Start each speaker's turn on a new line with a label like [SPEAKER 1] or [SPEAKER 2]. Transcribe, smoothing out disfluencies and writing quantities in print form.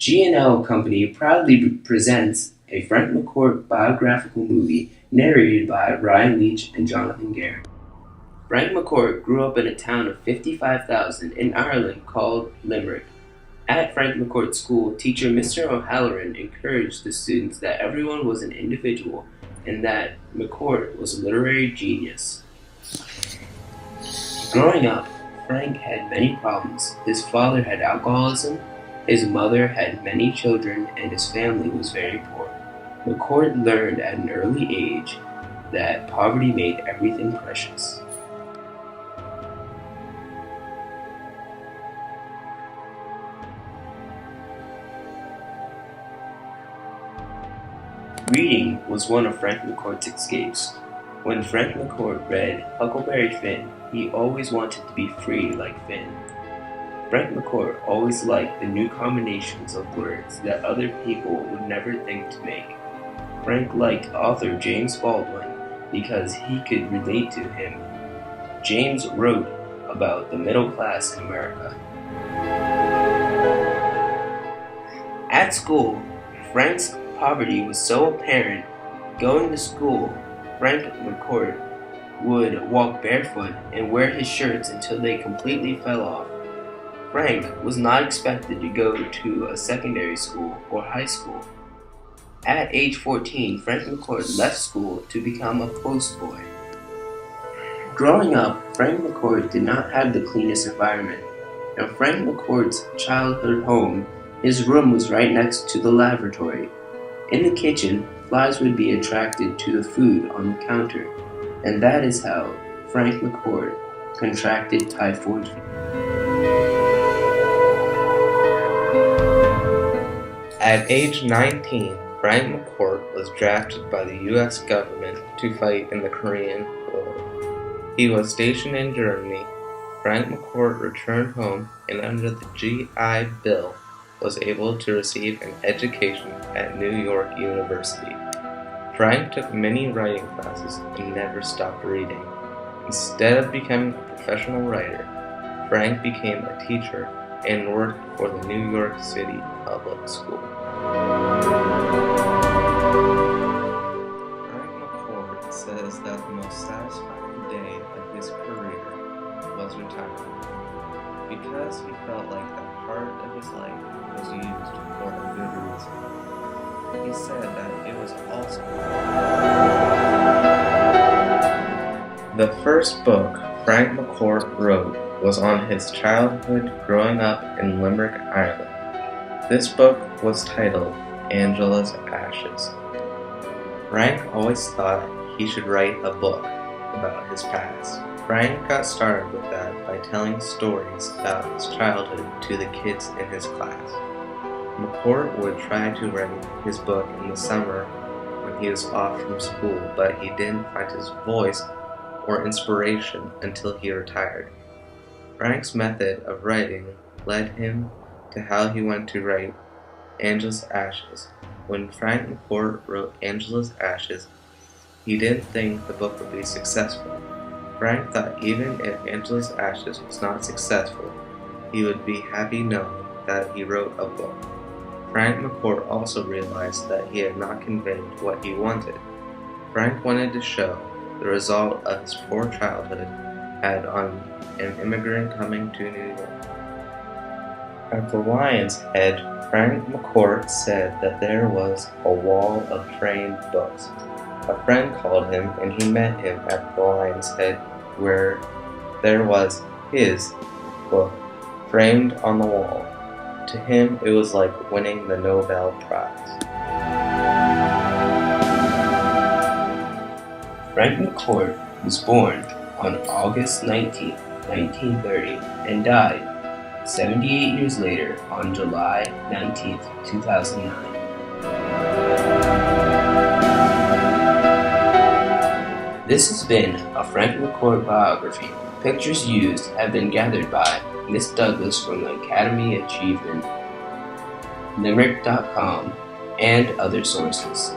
[SPEAKER 1] G&L Company proudly presents a Frank McCourt biographical movie narrated by Ryan Leach and Jonathan Garrett. Frank McCourt grew up in a town of 55,000 in Ireland called Limerick. At Frank McCourt's school, teacher Mr. O'Halloran encouraged the students that everyone was an individual and that McCourt was a literary genius. Growing up, Frank had many problems. His father had alcoholism, his mother had many children, and his family was very poor. McCourt learned at an early age that poverty made everything precious. Reading was one of Frank McCourt's escapes. When Frank McCourt read Huckleberry Finn, he always wanted to be free like Finn. Frank McCourt always liked the new combinations of words that other people would never think to make. Frank liked author James Baldwin because he could relate to him. James wrote about the middle class in America. At school, Frank's poverty was so apparent. Going to school, Frank McCourt would walk barefoot and wear his shirts until they completely fell off. Frank was not expected to go to a secondary school or high school. At age 14, Frank McCourt left school to become a postboy. Growing up, Frank McCourt did not have the cleanest environment. In Frank McCourt's childhood home, his room was right next to the lavatory. In the kitchen, flies would be attracted to the food on the counter, and that is how Frank McCourt contracted typhoid fever.
[SPEAKER 2] At age 19, Frank McCourt was drafted by the U.S. government to fight in the Korean War. He was stationed in Germany. Frank McCourt returned home and under the GI Bill was able to receive an education at New York University. Frank took many writing classes and never stopped reading. Instead of becoming a professional writer, Frank became a teacher and worked for the New York City Public School. Frank McCourt says that the most satisfying day of his career was retirement, because he felt like that part of his life was used for a good reason. He said that it was also the first book Frank McCourt wrote was on his childhood growing up in Limerick, Ireland. This book was titled Angela's Ashes. Frank always thought he should write a book about his past. Frank got started with that by telling stories about his childhood to the kids in his class. McCourt would try to write his book in the summer when he was off from school, but he didn't find his voice or inspiration until he retired. Frank's method of writing led him to how he went to write Angela's Ashes. When Frank McCourt wrote Angela's Ashes, he didn't think the book would be successful. Frank thought even if Angela's Ashes was not successful, he would be happy knowing that he wrote a book. Frank McCourt also realized that he had not conveyed what he wanted. Frank wanted to show the result of his poor childhood had on an immigrant coming to New York. At the Lion's Head, Frank McCourt said that there was a wall of framed books. A friend called him and he met him at the Lion's Head, where there was his book framed on the wall. To him, it was like winning the Nobel Prize.
[SPEAKER 1] Frank McCourt was born on August 19, 1930, and died 78 years later on July 19, 2009. This has been a Frank McCourt biography. Pictures used have been gathered by Miss Douglas from the Academy Achievement, Limerick.com, and other sources.